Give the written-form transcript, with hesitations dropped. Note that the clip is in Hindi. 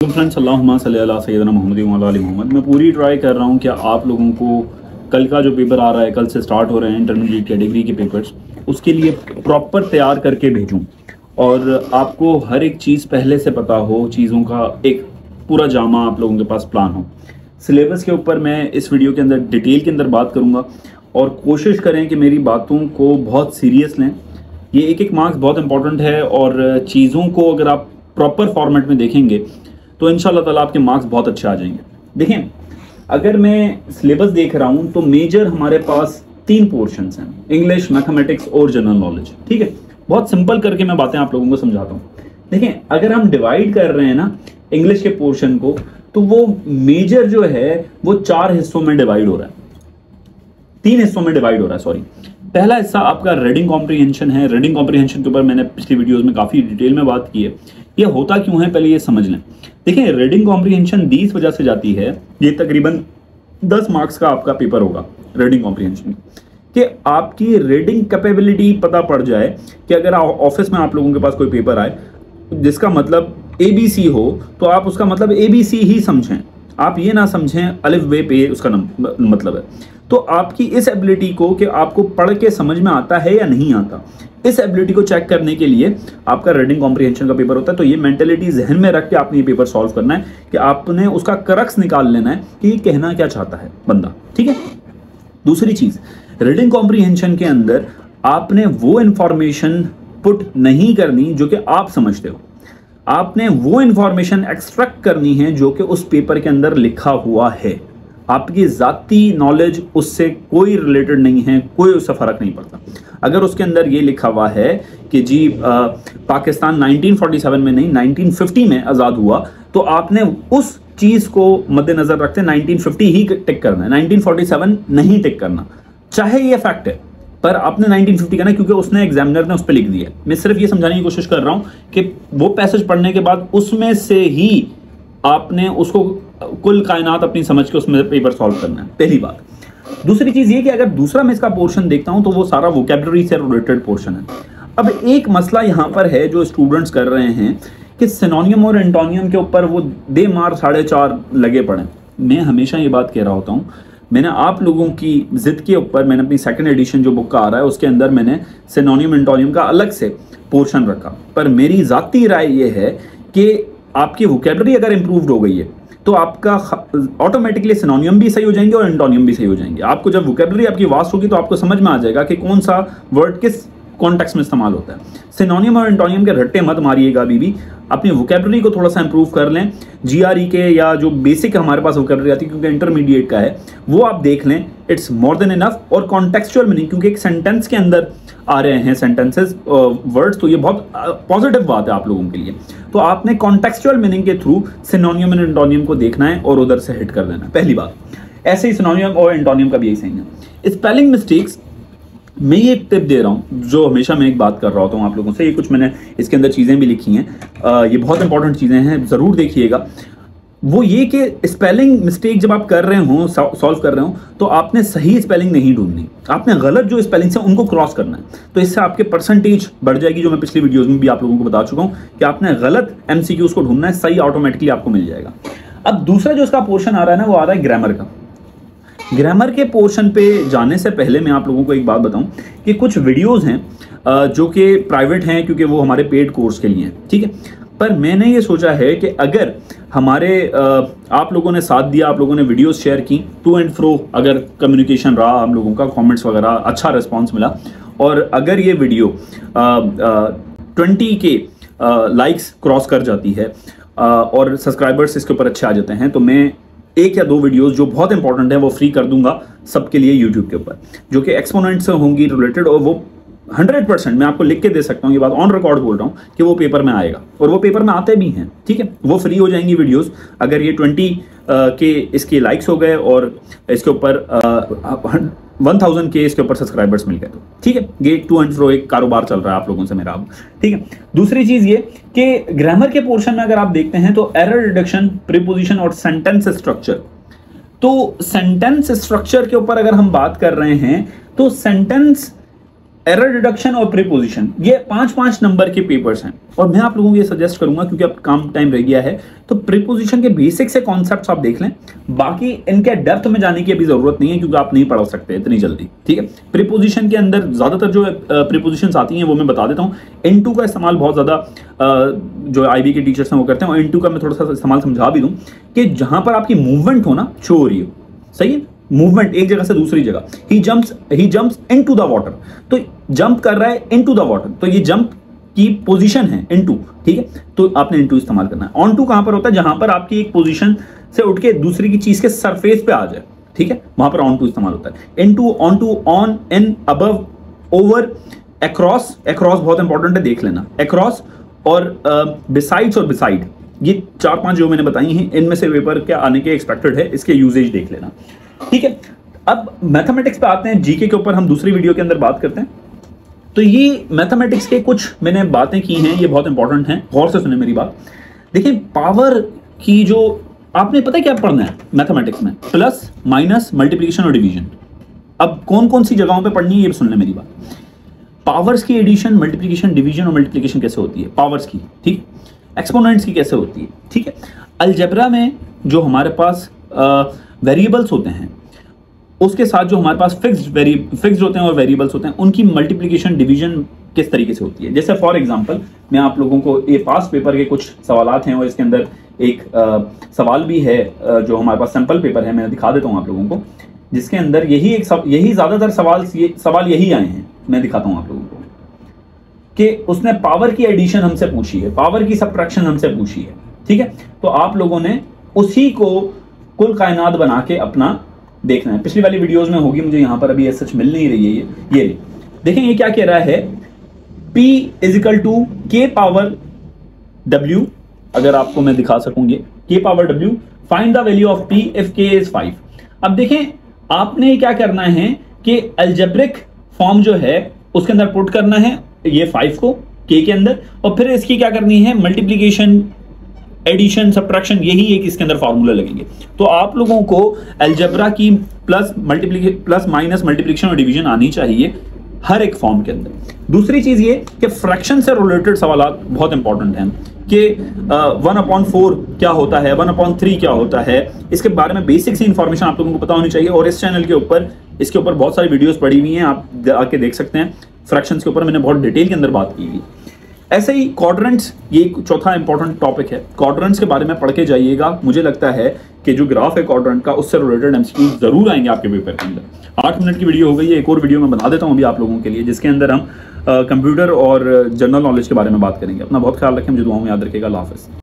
तो फ्रेंड्स अल्लाहुम्मा सल्ली अला सय्यदना मुहम्मद व अला आलि मुहम्मद। मैं पूरी ट्राई कर रहा हूँ कि आप लोगों को कल का जो पेपर आ रहा है, कल से स्टार्ट हो रहे हैं इंटरमीडिएट कैटेगरी के पेपर्स, उसके लिए प्रॉपर तैयार करके भेजूँ और आपको हर एक चीज़ पहले से पता हो, चीज़ों का एक पूरा जामा आप लोगों के पास प्लान हो। सिलेबस के ऊपर मैं इस वीडियो के अंदर डिटेल के अंदर बात करूँगा और कोशिश करें कि मेरी बातों को बहुत सीरियस लें। ये एक एक मार्क्स बहुत इंपॉर्टेंट है और चीज़ों को अगर आप प्रॉपर फॉर्मेट में देखेंगे तो इंशाल्लाह ताला आपके मार्क्स बहुत अच्छे आ जाएंगे। देखें, अगर मैं सिलेबस देख रहा हूं तो मेजर हमारे पास 3 पोर्शंस हैं, इंग्लिश, मैथमेटिक्स और जनरल नॉलेज। ठीक है, बहुत सिंपल करके मैं बातें आप लोगों को समझाता हूं। देखें, अगर हम डिवाइड कर रहे हैं ना इंग्लिश के पोर्शन को, तो वो मेजर जो है वो 4 हिस्सों में डिवाइड हो रहा है, 3 हिस्सों में डिवाइड हो रहा है, सॉरी। पहला हिस्सा आपका रीडिंग कॉम्प्रिहेंशन है। रीडिंग कॉम्प्रिहेंशन के ऊपर मैंने पिछली वीडियोस में काफ़ी डिटेल में बात की है। ये होता क्यों है पहले ये समझ लें। देखिए, रीडिंग कॉम्प्रिहेंशन 20 वजह से जाती है। ये तकरीबन 10 मार्क्स का आपका पेपर होगा रीडिंग कॉम्प्रिहेंशन कि आपकी रीडिंग कैपेबिलिटी पता पड़ जाए कि अगर ऑफिस में आप लोगों के पास कोई पेपर आए जिसका मतलब ABC हो तो आप उसका मतलब ABC ही समझें, आप ये ना समझें अलिफ बे पे उसका मतलब है। तो आपकी इस एबिलिटी को कि आपको पढ़ के समझ में आता है या नहीं आता, इस एबिलिटी को चेक करने के लिए आपका रीडिंग कॉम्प्रिहेंशन का पेपर होता है। तो ये मेंटेलिटी जहन में रख के आपने ये पेपर सॉल्व करना है कि आपने उसका क्रक्स निकाल लेना है कि ये कहना क्या चाहता है बंदा। ठीक है, दूसरी चीज, रीडिंग कॉम्प्रिहेंशन के अंदर आपने वो इंफॉर्मेशन पुट नहीं करनी जो कि आप समझते हो, आपने वो इंफॉर्मेशन एक्सट्रैक्ट करनी है जो कि उस पेपर के अंदर लिखा हुआ है। आपकी जाती नॉलेज उससे कोई रिलेटेड नहीं है, कोई उससे फर्क नहीं पड़ता। अगर उसके अंदर ये लिखा हुआ है कि जी पाकिस्तान 1947 में नहीं 1950 में आज़ाद हुआ, तो आपने उस चीज़ को मद्देनजर रखते 1950 ही टिक करना है, 1947 नहीं टिक करना, चाहे ये फैक्ट है, पर आपने 1950 करना है क्योंकि उसने एग्जामिनर ने उस पर लिख दिया। मैं सिर्फ ये समझाने की कोशिश कर रहा हूं कि वो पैसेज पढ़ने के बाद उसमें से ही आपने उसको कुल कायनात अपनी समझ के उसमें पेपर सॉल्व करना है, पहली बात। दूसरी चीज ये कि अगर दूसरा मैं इसका पोर्शन देखता हूं तो वो सारा वोकैबुलरी से रिलेटेड पोर्शन है। अब एक मसला यहां पर है जो स्टूडेंट्स कर रहे हैं कि सिनोनियम और एंटोनियम के ऊपर वो दे मार 4.5 लगे पड़े। मैं हमेशा ये बात कह रहा होता हूं, मैंने आप लोगों की जिद के ऊपर मैंने अपनी सेकंड एडिशन जो बुक का आ रहा है उसके अंदर मैंने सिनोनियम एंटोनियम का अलग से पोर्शन रखा। पर मेरी जाती राय ये है कि आपकी वोकैबुलरी अगर इंप्रूव्ड हो गई है तो आपका ऑटोमेटिकली सिनोनियम भी सही हो जाएंगे और एंटोनियम भी सही हो जाएंगे। आपको जब वोकैबुलरी आपकी वास्ट होगी तो आपको समझ में आ जाएगा कि कौन सा वर्ड किस कॉन्टेक्स्ट में इस्तेमाल होता है। सिनोनियम और एंटोनियम के रट्टे मत मारिएगा अभी भी, अपनी वोकैबुलरी को थोड़ा सा इंप्रूव कर लें। GRE के या जो बेसिक हमारे पास वोकैबुलरी आती है क्योंकि इंटरमीडिएट का है, वो आप देख लें, इट्स मोर देन इनफ। और कॉन्टेक्चुअल मीनिंग, क्योंकि एक सेंटेंस के अंदर आ रहे हैं सेंटेंसेस वर्ड्स, तो ये बहुत पॉजिटिव बात है आप लोगों के लिए। तो आपने कॉन्टेक्चुअल मीनिंग के थ्रू सिनोनियम एंड एंटोनियम को देखना है और उधर से हिट कर देना है, पहली बात। ऐसे ही सिनोनियम और एंटोनियम का भी यही सही है। स्पेलिंग मिस्टेक्स मैं ये टिप दे रहा हूँ जो हमेशा मैं एक बात कर रहा होता हूँ आप लोगों से, ये कुछ मैंने इसके अंदर चीज़ें भी लिखी हैं, ये बहुत इंपॉर्टेंट चीज़ें हैं, ज़रूर देखिएगा। वो ये कि स्पेलिंग मिस्टेक जब आप कर रहे हो, सॉल्व कर रहे हो, तो आपने सही स्पेलिंग नहीं ढूंढनी, आपने गलत जो स्पेलिंग है उनको क्रॉस करना है। तो इससे आपके परसेंटेज बढ़ जाएगी, जो मैं पिछली वीडियोज़ में भी आप लोगों को बता चुका हूँ कि आपने गलत MCQs को ढूंढना है, सही ऑटोमेटिकली आपको मिल जाएगा। अब दूसरा जो इसका पोर्शन आ रहा है ना, वो आ रहा है ग्रामर का। ग्रामर के पोर्शन पे जाने से पहले मैं आप लोगों को एक बात बताऊं कि कुछ वीडियोस हैं जो कि प्राइवेट हैं क्योंकि वो हमारे पेड कोर्स के लिए हैं, ठीक है। पर मैंने ये सोचा है कि अगर हमारे आप लोगों ने साथ दिया, आप लोगों ने वीडियोस शेयर की, टू एंड फ्रो अगर कम्युनिकेशन रहा हम लोगों का, कमेंट्स वगैरह अच्छा रिस्पॉन्स मिला, और अगर ये वीडियो 20 के लाइक्स क्रॉस कर जाती है और सब्सक्राइबर्स इसके ऊपर अच्छे आ जाते हैं, तो मैं 1 या 2 वीडियोस जो बहुत इंपॉर्टेंट है वो फ्री कर दूंगा सबके लिए यूट्यूब के ऊपर, जो कि एक्सपोनेंट से होंगी रिलेटेड, और वो 100% मैं आपको लिख के दे सकता हूँ, ये बात ऑन रिकॉर्ड बोल रहा हूँ कि वो पेपर में आएगा, और वो पेपर में आते भी हैं, ठीक है। वो फ्री हो जाएंगी वीडियोस अगर ये 20 के इसके लाइक्स हो गए और इसके ऊपर 1000 के इसके ऊपर सब्सक्राइबर्स मिल गए, तो ठीक है। ये टू एंड फ्रो एक कारोबार चल रहा है आप लोगों से मेरा अब, ठीक है। दूसरी चीज ये कि ग्रामर के पोर्शन में अगर आप देखते हैं तो एरर रिडक्शन, प्रीपोजिशन और सेंटेंस स्ट्रक्चर। तो सेंटेंस स्ट्रक्चर के ऊपर अगर हम बात कर रहे हैं तो सेंटेंस एरर डिडक्शन और प्रीपोजिशन, ये 5-5 नंबर के पेपर्स हैं और मैं आप लोगों को ये सजेस्ट करूंगा क्योंकि अब काम टाइम रह गया है तो प्रीपोजिशन के बेसिक से कॉन्सेप्ट्स आप देख लें, बाकी इनके डेप्थ में जाने की अभी जरूरत नहीं है क्योंकि आप नहीं पढ़ सकते इतनी जल्दी, ठीक है। प्रीपोजिशन के अंदर ज्यादातर जो प्रीपोजिशंस आती हैं वो मैं बता देता हूँ। इनटू का इस्तेमाल बहुत ज्यादा जो IB के टीचर्स हैं वो करते हैं और इनटू का मैं थोड़ा सा इस्तेमाल समझा भी दूं कि जहां पर आपकी मूवमेंट हो ना, शो हो रही हो, सही है, मूवमेंट एक जगह से दूसरी जगह, ही जंप्स इनटू द वाटर, तो जंप कर रहा है इनटू द वाटर, तो ये जंप की पोजीशन है इनटू, ठीक है, तो आपने इनटू इस्तेमाल करना है। ऑन टू कहां पर होता है, जहां पर आपकी एक पोजीशन से उठ के दूसरी की चीज के सरफेस पे आ जाए, ठीक है, वहां पर ऑन टू इस्तेमाल होता है। Into, on to, on, in, above, over, across, across बहुत इंपॉर्टेंट है, देख लेना, अक्रॉस और बिसाइड्स और बिसाइड, ये 4-5 जो मैंने बताई हैं इनमें से पेपर क्या आने के एक्सपेक्टेड है, इसके यूजेज देख लेना, ठीक है। अब मैथमेटिक्स पे आते हैं, जीके के ऊपर हम दूसरी वीडियो के अंदर बात करते हैं। तो ये मैथमेटिक्स के कुछ मैंने बातें की हैं, ये बहुत इंपॉर्टेंट हैं, गौर से सुने मेरी बात। देखिए पावर की जो आपने पता है क्या पढ़ना है मैथमेटिक्स में, प्लस, माइनस, मल्टीप्लिकेशन और डिवीजन। अब कौन कौन सी जगहों पे पढ़नी है ये सुन ले मेरी बात। पावर्स की एडिशन, मल्टीप्लिकेशन, डिवीजन और मल्टीप्लिकेशन कैसे होती है, पावर्स की, ठीक, एक्सपोनेंट्स की कैसे होती है, ठीक है। अलजेब्रा में जो हमारे पास वेरिएबल्स होते हैं उसके साथ जो हमारे पास फिक्स्ड होते हैं और वेरिएबल्स होते हैं, उनकी मल्टीप्लिकेशन, डिवीजन किस तरीके से होती है। जैसे फॉर एग्जांपल मैं आप लोगों को ये पास पेपर के कुछ सवालात हैं और इसके अंदर एक सवाल भी है जो हमारे पास सैंपल पेपर है, मैं दिखा देता हूं आप लोगों को, जिसके अंदर यही ज्यादातर सवाल यही आए हैं, मैं दिखाता हूं आप लोगों को कि उसने पावर की एडिशन हमसे पूछी है, पावर की सबट्रैक्शन हमसे पूछी है, ठीक है। तो आप लोगों ने उसी को कुल कायनात बना के अपना देखना है। पिछली वाली वीडियोस में होगी, मुझे यहां पर अभी सच मिल नहीं रही है ये देखें, ये क्या कह रहा है, P = K पावर W, अगर आपको मैं दिखा सकूंगी, K power W, find the value of P if K is 5। अब देखें आपने क्या करना है कि अलजेब्रिक फॉर्म जो है उसके अंदर पुट करना है ये 5 को K के अंदर, और फिर इसकी क्या करनी है, मल्टीप्लीकेशन, एडिशन, सबट्रैक्शन, यही एक इसके अंदर फार्मूला लगेंगे। तो आप लोगों को अलजेब्रा की प्लस माइनस, मल्टीप्लिकेशन और डिवीजन आनी चाहिए हर एक फॉर्म के अंदर। दूसरी चीज ये कि फ्रैक्शन से रिलेटेड सवाल बहुत इंपॉर्टेंट हैं कि 1/4 क्या होता है, 1/3 क्या होता है, इसके बारे में बेसिक सी इंफॉर्मेशन आप लोगों को पता होनी चाहिए। और इस चैनल के ऊपर इसके ऊपर बहुत सारी वीडियोस पड़ी हुई हैं, आप आके देख सकते हैं। फ्रैक्शंस के ऊपर मैंने बहुत डिटेल के अंदर बात की हुई। ऐसे ही क्वाड्रेंट्स, ये चौथा इंपॉर्टेंट टॉपिक है, क्वाड्रेंट्स के बारे में पढ़ के जाइएगा। मुझे लगता है कि जो ग्राफ है क्वाड्रेंट का, उससे रिलेटेड एमसीक्यू जरूर आएंगे आपके पेपर के अंदर। 8 मिनट की वीडियो हो गई है, एक और वीडियो मैं बना देता हूं अभी आप लोगों के लिए, जिसके अंदर हम कंप्यूटर और जनरल नॉलेज के बारे में बात करेंगे। अपना बहुत ख्याल रखें, मुझे दुआओं में याद रखिएगा। अल्लाह हाफ़िज़।